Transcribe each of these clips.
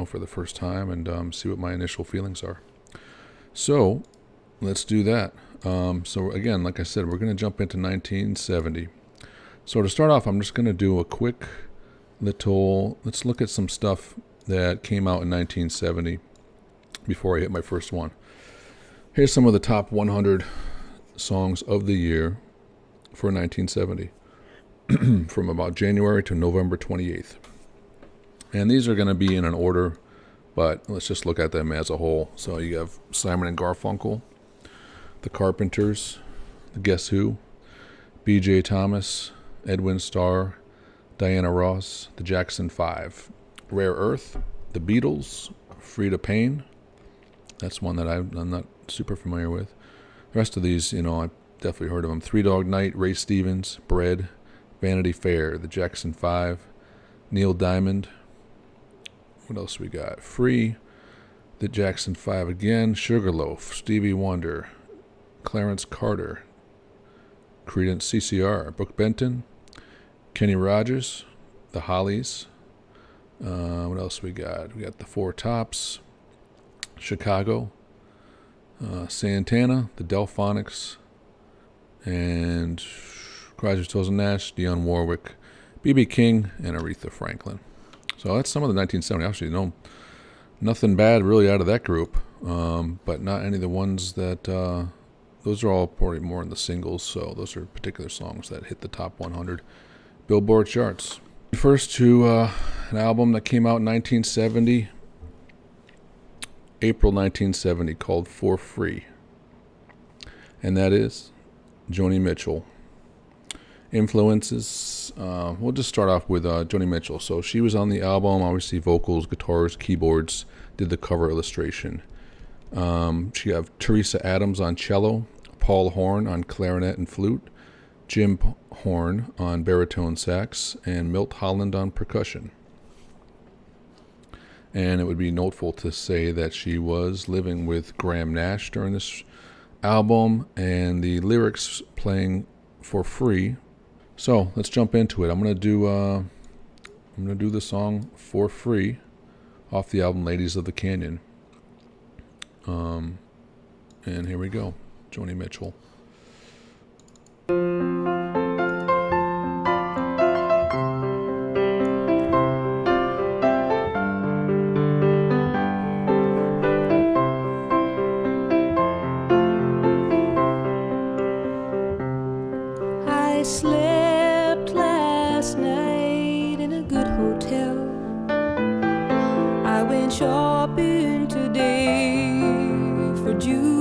for the first time and see what my initial feelings are. So let's do that. So again, like I said, we're going to jump into 1970. So to start off, I'm just going to do a quick let's look at some stuff that came out in 1970 before I hit my first one. Here's some of the top 100 songs of the year for 1970 from about January to November 28th. And these are going to be in an order, but let's just look at them as a whole. So you have Simon and Garfunkel, The Carpenters, The Guess Who, B.J. Thomas, Edwin Starr, Diana Ross, The Jackson 5, Rare Earth, The Beatles, Frida Payne. That's one that I'm not super familiar with. The rest of these, I've definitely heard of them. Three Dog Night, Ray Stevens, Bread, Vanity Fair, The Jackson 5, Neil Diamond. What else we got? Free, The Jackson 5 again, Sugarloaf, Stevie Wonder, Clarence Carter, Creedence CCR, Brooke Benton, Kenny Rogers, The Hollies. What else we got? We got The Four Tops, Chicago, Santana, The Delphonics, and Crosby, Stills and Nash, Dionne Warwick, B.B. King, and Aretha Franklin. So that's some of the 1970. Actually, nothing bad really out of that group, but not any of the ones that, those are all probably more in the singles, so those are particular songs that hit the top 100 Billboard charts. First to an album that came out in 1970, April 1970, called For Free, and that is Joni Mitchell. Influences, we'll just start off with Joni Mitchell. So she was on the album, obviously vocals, guitars, keyboards, did the cover illustration. She have Teresa Adams on cello, Paul Horn on clarinet and flute, Jim Horn on baritone sax, and Milt Holland on percussion. And it would be notable to say that she was living with Graham Nash during this album, and the lyrics playing for free. So let's jump into it. I'm gonna do the song For Free off the album Ladies of the Canyon. And here we go, Joni Mitchell. I slept last night in a good hotel. I went shopping today for jewels.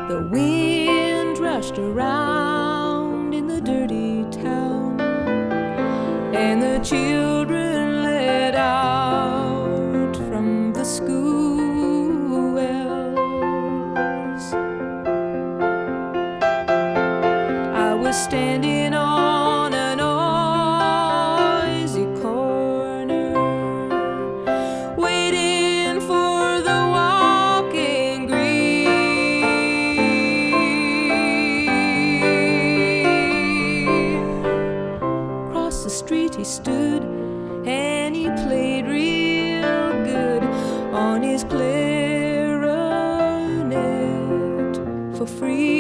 The wind rushed around in the dirty town, and the children let out from the school. Standing on a noisy corner, waiting for the walking green. Across the street he stood, and he played real good on his clarinet for free.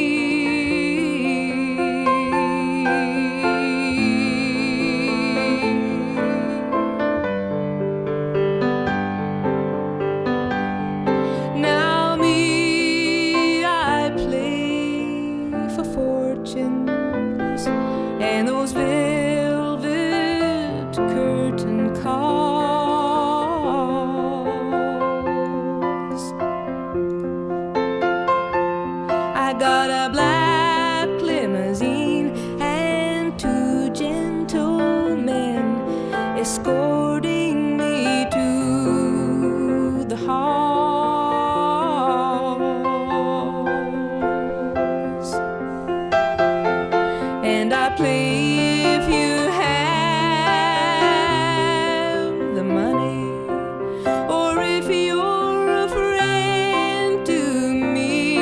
And those velvet curtain calls. I got a black limousine and two gentlemen escorting me to the hall. And I play if you have the money, or if you're a friend to me.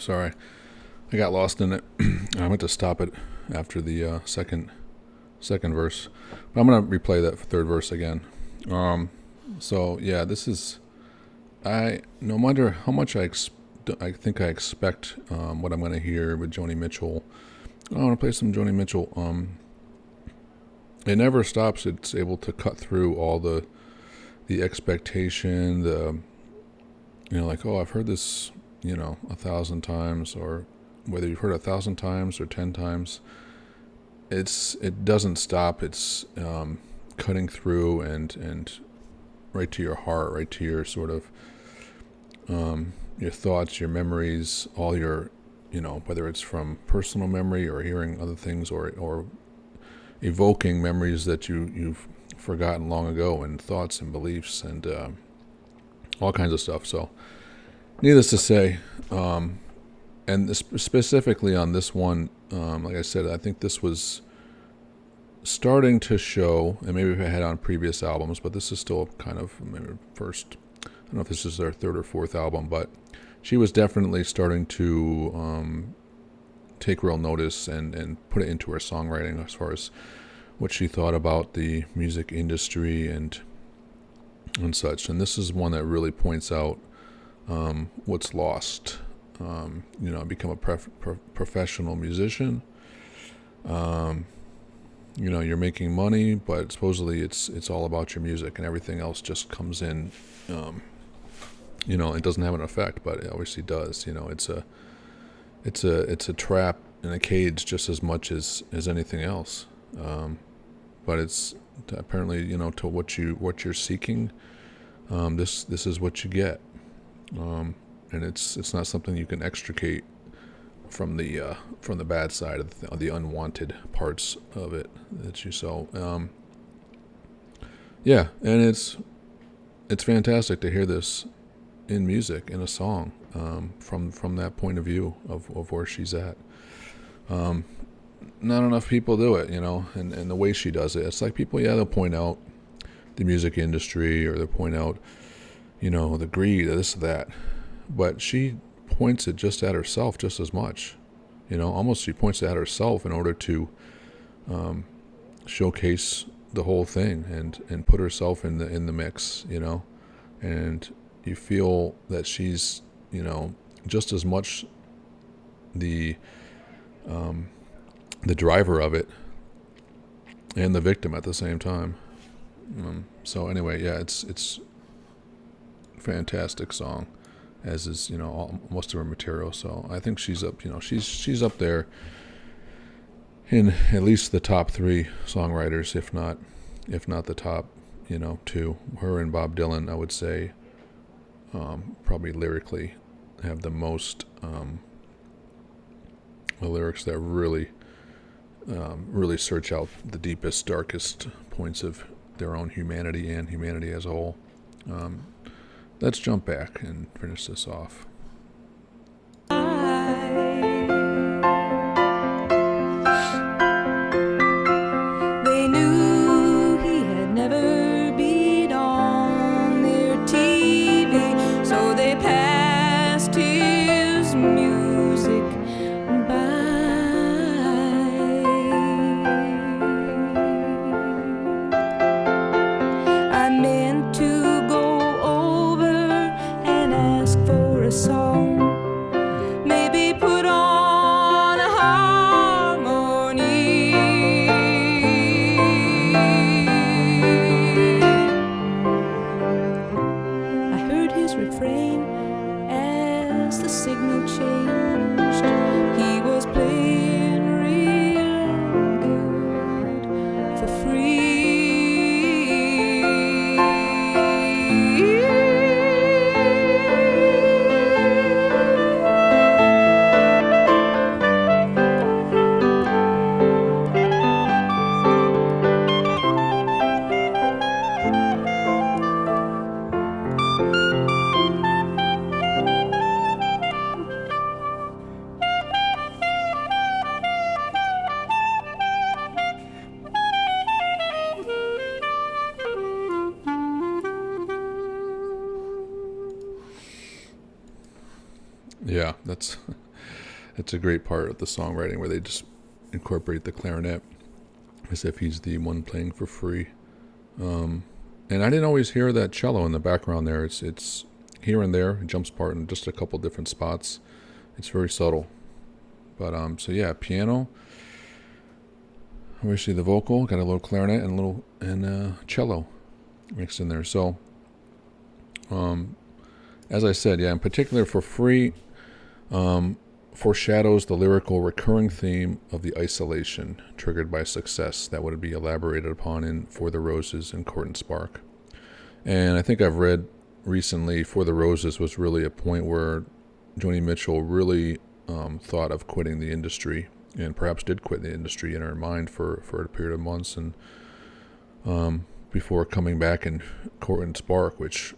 sorry. I got lost in it. I meant to stop it after the second verse. But I'm going to replay that third verse again. So, yeah, this is... no matter how much I think I expect what I'm going to hear with Joni Mitchell, I want to play some Joni Mitchell. It never stops. It's able to cut through all the expectation, like, oh, I've heard this, 1,000 times, or whether you've heard 1,000 times or 10 times, it doesn't stop. It's cutting through and right to your heart, right to your sort of your thoughts, your memories, all your, whether it's from personal memory or hearing other things or evoking memories that you've forgotten long ago, and thoughts and beliefs and all kinds of stuff. So needless to say, and specifically on this one, like I said, I think this was starting to show, and maybe I had on previous albums, but this is still kind of maybe first, I don't know if this is their third or fourth album, but she was definitely starting to take real notice and put it into her songwriting as far as what she thought about the music industry and such. And this is one that really points out what's lost. Become a professional musician. You're making money, but supposedly it's all about your music, and everything else just comes in. It doesn't have an effect, but it obviously does. It's a trap in a cage just as much as anything else. But it's apparently, to what you're seeking. This is what you get, and it's not something you can extricate from the bad side of the unwanted parts of it that you saw. Yeah, and it's fantastic to hear this in music, in a song, from that point of view of where she's at. Not enough people do it, and the way she does it. It's like people, they'll point out the music industry, or they'll point out, the greed, or this or that. But she points it just at herself just as much. Almost she points it at herself in order to showcase the whole thing and put herself in the mix, and you feel that she's, just as much the driver of it and the victim at the same time. So anyway, yeah, it's fantastic song, as is most of her material. So I think she's up, she's up there in at least the top 3 songwriters, if not the top 2. Her and Bob Dylan, I would say, probably lyrically have the most the lyrics that really search out the deepest, darkest points of their own humanity and humanity as a whole. Let's jump back and finish this off. They knew he had never been on their TV, so they passed his music by. I meant to go over and ask for a song, maybe put on a harmony. I heard his refrain as the signal changed. He was playing real good for free. Yeah, that's It's a great part of the songwriting where they just incorporate the clarinet as if he's the one playing for free. And I didn't always hear that cello in the background there. It's here and there. It jumps part in just a couple different spots. It's very subtle. But so yeah, piano. Obviously the vocal, got a little clarinet and cello mixed in there. So as I said, yeah, in particular for free, foreshadows the lyrical recurring theme of the isolation triggered by success that would be elaborated upon in For the Roses and Court and Spark. And I think I've read recently For the Roses was really a point where Joni Mitchell really thought of quitting the industry, and perhaps did quit the industry in her mind for a period of months, and before coming back in Court and Spark, which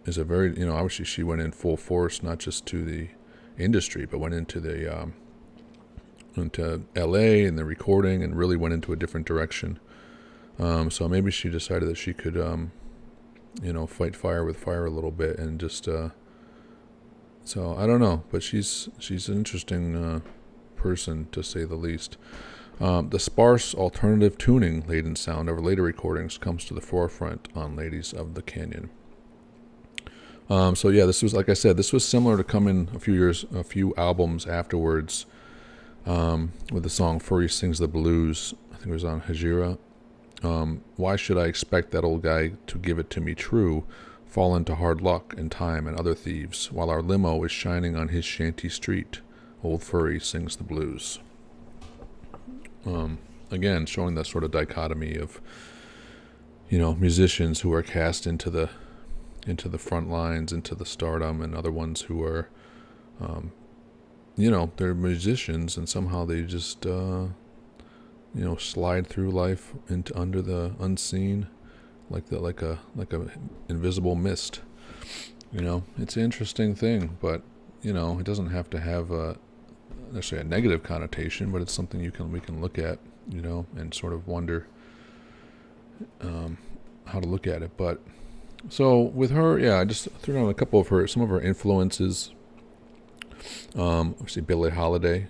is a very, obviously she went in full force, not just to the industry, but went into the into LA and the recording, and really went into a different direction. So maybe she decided that she could fight fire with fire a little bit, and just so I don't know, but she's an interesting person, to say the least. The sparse alternative tuning laden sound of her later recordings comes to the forefront on Ladies of the Canyon. So yeah, this was, like I said, this was similar to coming a few albums afterwards, with the song Furry Sings the Blues. I think it was on Hajira. Why should I expect that old guy to give it to me true? Fall into hard luck and time and other thieves, while our limo is shining on his shanty street. Old Furry sings the blues. Again, showing that sort of dichotomy of, musicians who are cast into the front lines, into the stardom, and other ones who are, they're musicians, and somehow they just, slide through life into under the unseen, like a invisible mist. It's an interesting thing, but it doesn't have to have necessarily a negative connotation, but it's something we can look at, and sort of wonder how to look at it. But so with her, yeah, I just threw down some of her influences. Obviously Billie Holiday,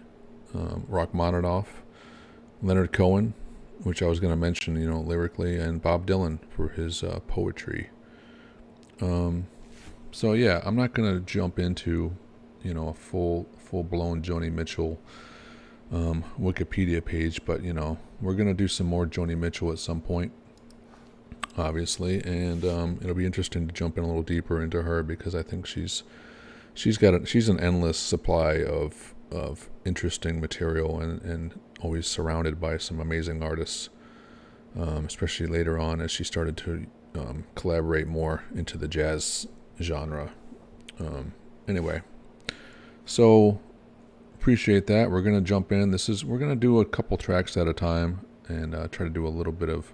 Rachmaninoff, Leonard Cohen, which I was going to mention, lyrically, and Bob Dylan for his poetry. So yeah, I'm not going to jump into, a full-blown Joni Mitchell Wikipedia page, but we're going to do some more Joni Mitchell at some point, obviously, and it'll be interesting to jump in a little deeper into her, because I think she's an endless supply of interesting material, and always surrounded by some amazing artists, especially later on as she started to collaborate more into the jazz genre. Anyway, so appreciate that. We're going to jump in. We're going to do a couple tracks at a time, and try to do a little bit of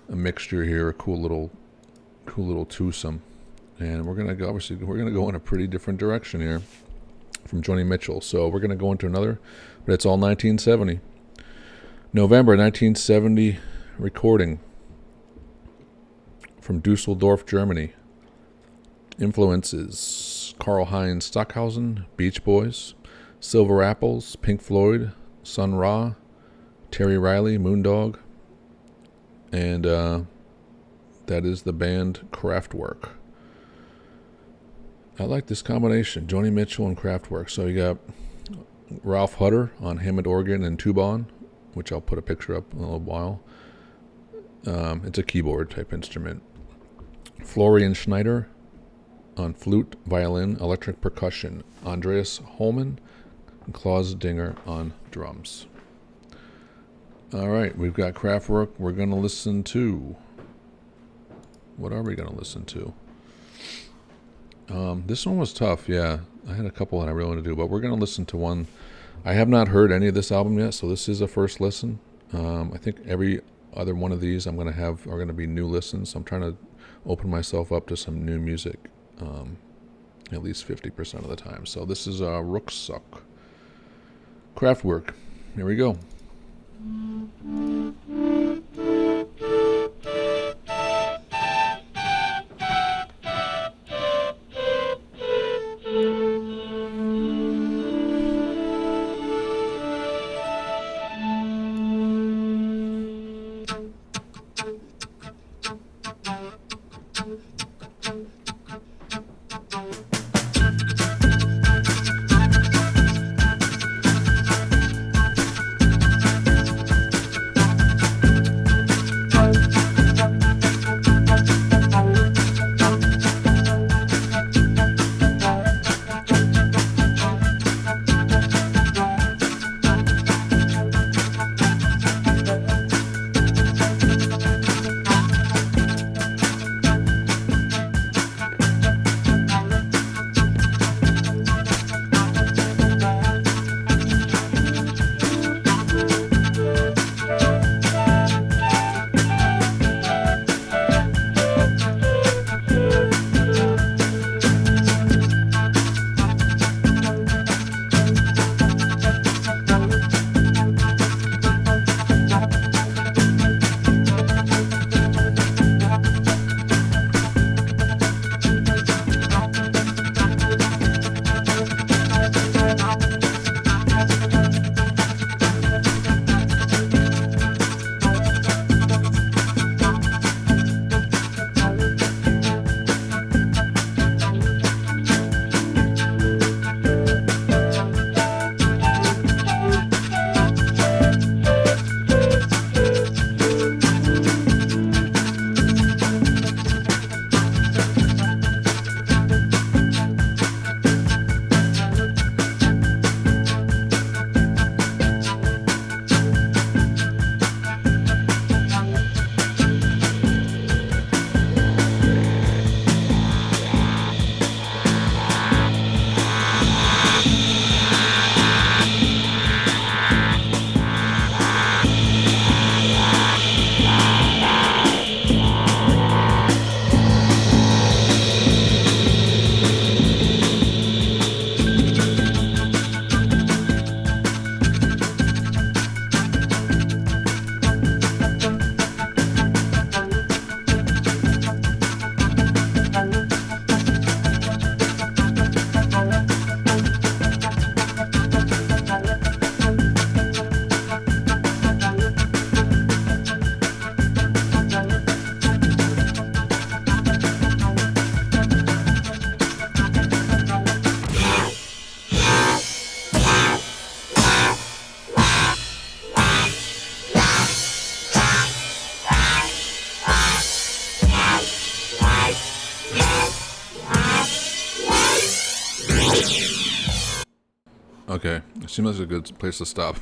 a mixture here, a cool little twosome. And we're going to go in a pretty different direction here from Joni Mitchell. So we're going to go into another, but it's all 1970. November 1970 recording from Dusseldorf, Germany. Influences: Karl-Heinz Stockhausen, Beach Boys, Silver Apples, Pink Floyd, Sun Ra, Terry Riley, Moondog, and that is the band Kraftwerk. I like this combination, Joni Mitchell and Kraftwerk. So you got Ralph Hutter on Hammond organ and tubon, which I'll put a picture up in a little while. It's a keyboard type instrument. Florian Schneider on flute, violin, electric percussion. Andreas Holman and Klaus Dinger on drums. All right, we've got Kraftwerk. We're going to listen to... What are we going to listen to? This one was tough, yeah. I had a couple that I really want to do, but we're going to listen to one. I have not heard any of this album yet, so this is a first listen. I think every other one of these I'm going to have are going to be new listens. So I'm trying to open myself up to some new music, at least 50% of the time. So this is Ruckzuck. Kraftwerk. Here we go. Okay, it seems like a good place to stop.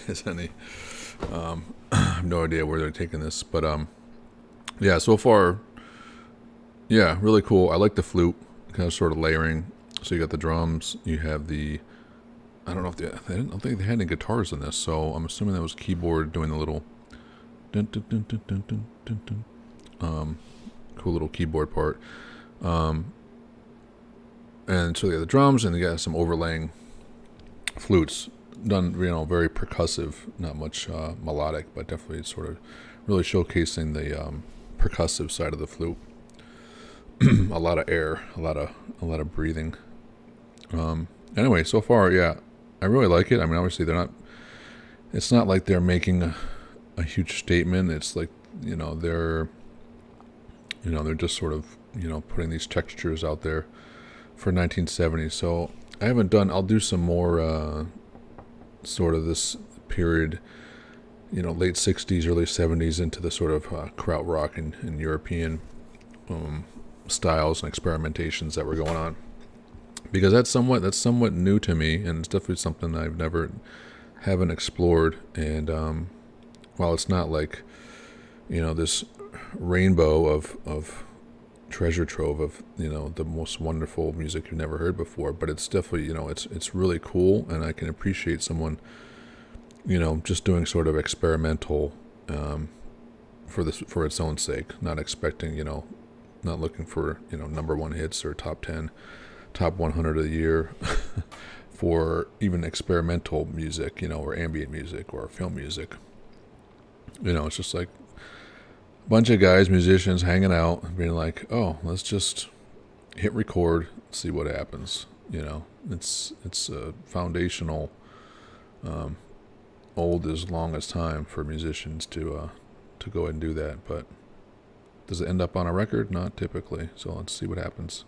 Is any? I have no idea where they're taking this, but yeah. So far, yeah, really cool. I like the flute, kind of sort of layering. So you got the drums, you have the. I don't know if I don't think they had any guitars in this, so I'm assuming that was keyboard doing the little. Dun, dun, dun, dun, dun, dun, dun, dun. Cool little keyboard part. And so they got the drums, and they got some overlaying flutes done, very percussive, not much melodic, but definitely sort of really showcasing the percussive side of the flute. A lot of air, a lot of breathing. Anyway, so far, yeah, I really like it. I mean, obviously it's not like they're making a huge statement. It's like, they're just sort of, putting these textures out there for 1970. So I'll do some more sort of this period, late 60s, early 70s into the sort of krautrock and European styles and experimentations that were going on. Because that's somewhat new to me, and it's definitely something haven't explored. And while it's not like, this rainbow of treasure trove of the most wonderful music you've never heard before, but it's definitely it's really cool, and I can appreciate someone just doing sort of experimental for its own sake, not expecting not looking for number one hits or top 10, top 100 of the year for even experimental music, or ambient music or film music. It's just like bunch of guys, musicians, hanging out and being like, oh, let's just hit record, see what happens. It's a foundational, old as long as time for musicians to go ahead and do that. But does it end up on a record? Not typically. So let's see what happens.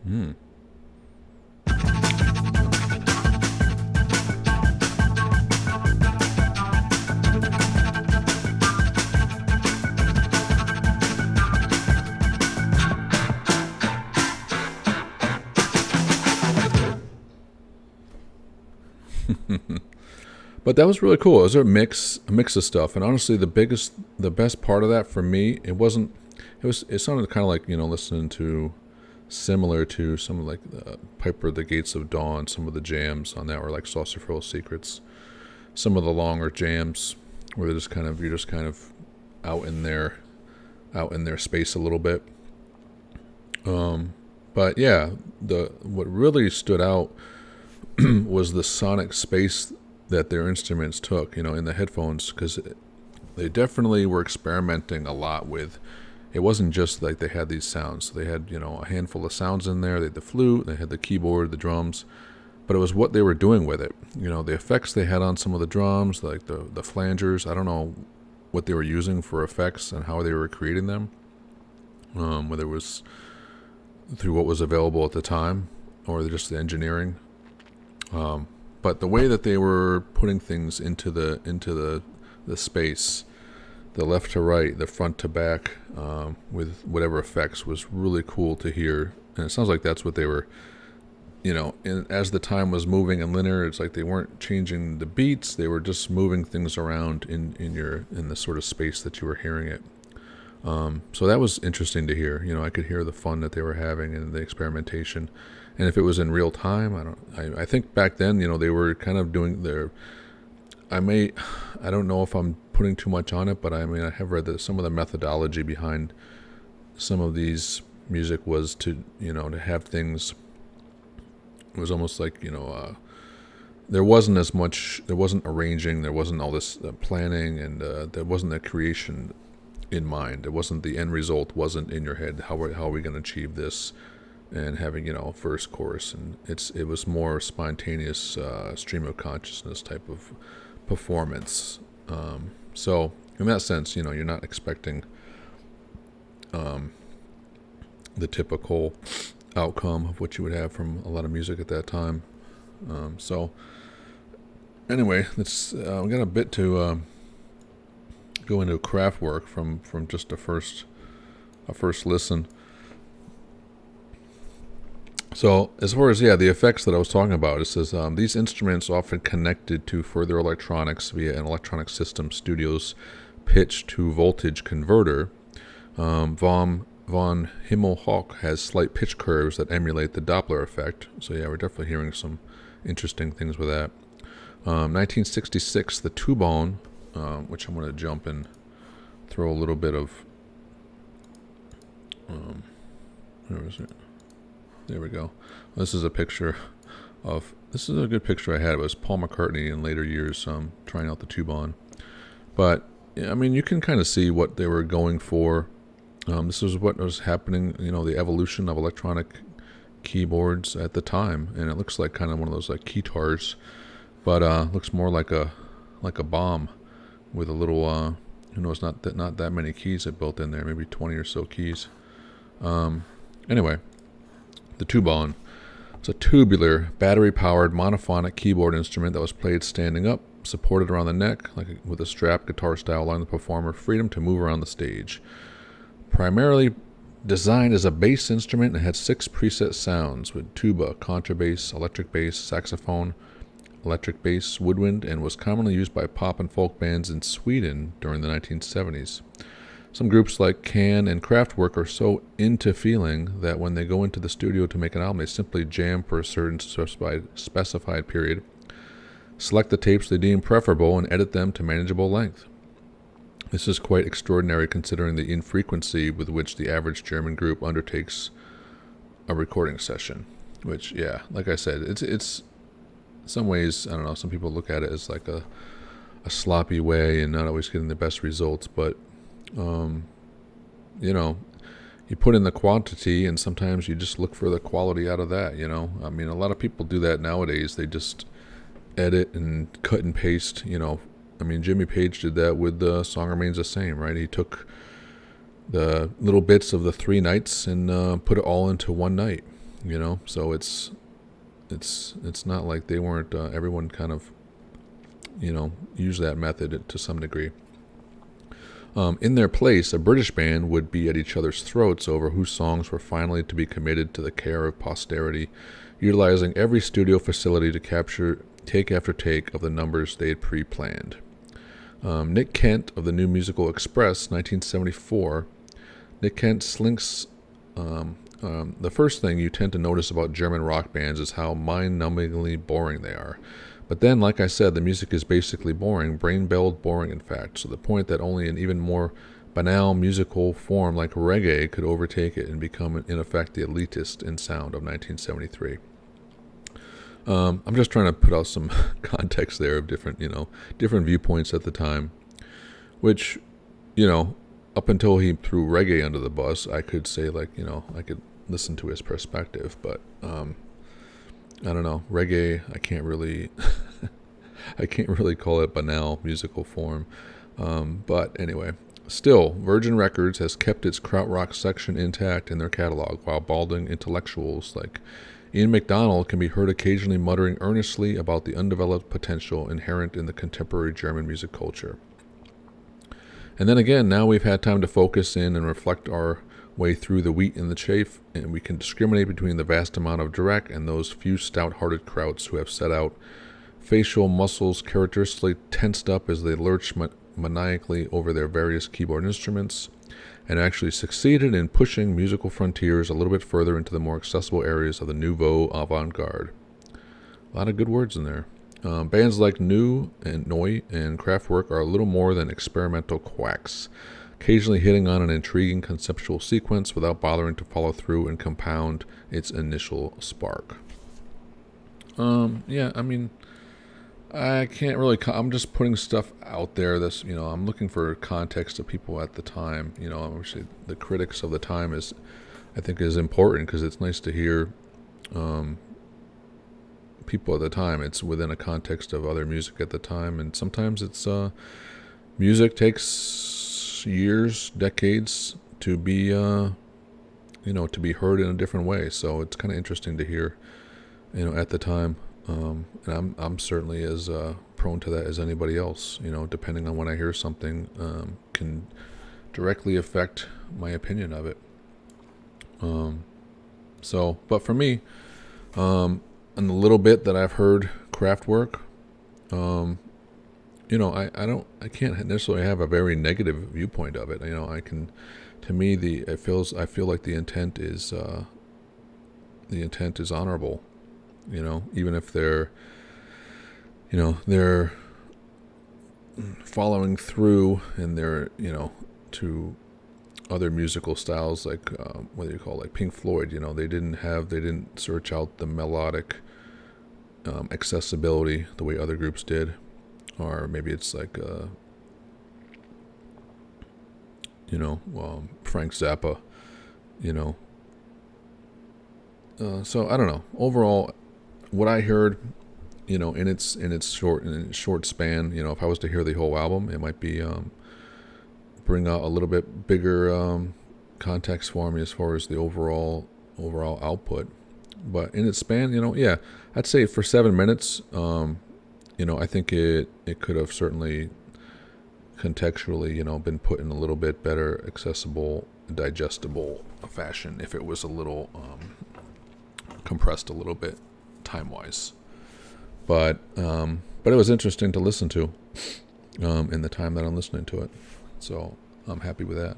Hmm. But that was really cool. It was a mix of stuff, and honestly, the best part of that for me, it wasn't. It sounded kind of like listening to, similar to some of like Piper at the Gates of Dawn. Some of the jams on that were like Saucer Full of Secrets. Some of the longer jams where you're just kind of out in their space a little bit. But yeah, what really stood out was the sonic space that their instruments took, in the headphones, because they definitely were experimenting a lot with. It wasn't just like they had these sounds. They had, a handful of sounds in there. They had the flute, they had the keyboard, the drums, but it was what they were doing with it. The effects they had on some of the drums, like the flangers. I don't know what they were using for effects and how they were creating them, whether it was through what was available at the time or just the engineering. But the way that they were putting things into the space, the left to right, the front to back, with whatever effects, was really cool to hear. And it sounds like that's what they were, as the time was moving in linear, it's like they weren't changing the beats, they were just moving things around in the sort of space that you were hearing it. So that was interesting to hear. I could hear the fun that they were having and the experimentation. And if it was in real time, I think back then, they were kind of doing I don't know if I'm putting too much on it, but I have read that some of the methodology behind some of these music was to have things, it was almost like, there wasn't arranging, there wasn't all this planning, and there wasn't a creation in mind. It wasn't, the end result wasn't in your head. How are we going to achieve this? And having first, chorus, and it was more spontaneous, stream of consciousness type of performance. So in that sense, you're not expecting the typical outcome of what you would have from a lot of music at that time. So anyway, let's we got a bit to go into Kraftwerk from just a first listen. So as far as the effects that I was talking about, it says these instruments often connected to further electronics via an electronic system studio's pitch to voltage converter. Von Himmelhoch has slight pitch curves that emulate the Doppler effect. So we're definitely hearing some interesting things with that. 1966, the Tubone, which I'm going to jump and throw a little bit of. Where is it? There we go. This is a picture of. This is a good picture I had. It was Paul McCartney in later years trying out the Tubone. But you can kind of see what they were going for. This is what was happening. The evolution of electronic keyboards at the time, and it looks like kind of one of those like keytars, but looks more like a bomb with a little. Not that many keys that built in there. Maybe 20 or so keys. Anyway. The Tubone. It's a tubular, battery-powered monophonic keyboard instrument that was played standing up, supported around the neck, with a strap guitar style, allowing the performer freedom to move around the stage. Primarily designed as a bass instrument, it had 6 preset sounds with tuba, contrabass, electric bass, saxophone, electric bass, woodwind, and was commonly used by pop and folk bands in Sweden during the 1970s. Some groups like Can and Kraftwerk are so into feeling that when they go into the studio to make an album, they simply jam for a certain specified period, select the tapes they deem preferable, and edit them to manageable length. This is quite extraordinary considering the infrequency with which the average German group undertakes a recording session. Which, like I said, it's in some ways, I don't know, some people look at it as like a sloppy way and not always getting the best results, but you put in the quantity, and sometimes you just look for the quality out of that. A lot of people do that nowadays. They just edit and cut and paste. Jimmy Page did that with the Song Remains the Same, right? He took the little bits of the 3 nights and put it all into one night. So it's not like they weren't. Everyone kind of used that method to some degree. In their place, a British band would be at each other's throats over whose songs were finally to be committed to the care of posterity, utilizing every studio facility to capture take after take of the numbers they had pre-planned. Nick Kent of the New Musical Express, 1974. Nick Kent slinks. The first thing you tend to notice about German rock bands is how mind-numbingly boring they are. But then, like I said, the music is basically boring, brain-belled boring, in fact, to the point that only an even more banal musical form like reggae could overtake it and become, in effect, the elitist in sound of 1973. I'm just trying to put out some context there of different viewpoints at the time, which, up until he threw reggae under the bus, I could say, I could listen to his perspective, but I don't know. Reggae, I can't really call it banal musical form. But anyway, still, Virgin Records has kept its krautrock section intact in their catalog, while balding intellectuals like Ian MacDonald can be heard occasionally muttering earnestly about the undeveloped potential inherent in the contemporary German music culture. And then again, now we've had time to focus in and reflect our way through the wheat and the chaff, and we can discriminate between the vast amount of direct and those few stout-hearted krauts who have set out, facial muscles characteristically tensed up as they lurch maniacally over their various keyboard instruments, and actually succeeded in pushing musical frontiers a little bit further into the more accessible areas of the nouveau avant-garde. A lot of good words in there. Bands like Neu and Kraftwerk are a little more than experimental quacks, occasionally hitting on an intriguing conceptual sequence without bothering to follow through and compound its initial spark. I can't really. I'm just putting stuff out there. I'm looking for context of people at the time. Obviously the critics of the time I think is important because it's nice to hear people at the time. It's within a context of other music at the time, and sometimes it's music takes years, decades to be to be heard in a different way. So it's kind of interesting to hear, at the time. And I'm certainly as prone to that as anybody else. Depending on when I hear something, can directly affect my opinion of it. But for me, in the little bit that I've heard Kraftwerk, I can't necessarily have a very negative viewpoint of it. To me, I feel like the intent is honorable. Even if they're following through and they're, to other musical styles like what do you call it, like Pink Floyd. They didn't search out the melodic accessibility the way other groups did, or maybe it's like Frank Zappa. So I don't know. Overall, what I heard, in its short span, if I was to hear the whole album, it might be bring out a little bit bigger context for me as far as the overall output. But in its span, I'd say for 7 minutes, I think it could have certainly contextually, been put in a little bit better, accessible, digestible fashion if it was a little compressed a little bit time-wise. But it was interesting to listen to in the time that I'm listening to it. So I'm happy with that.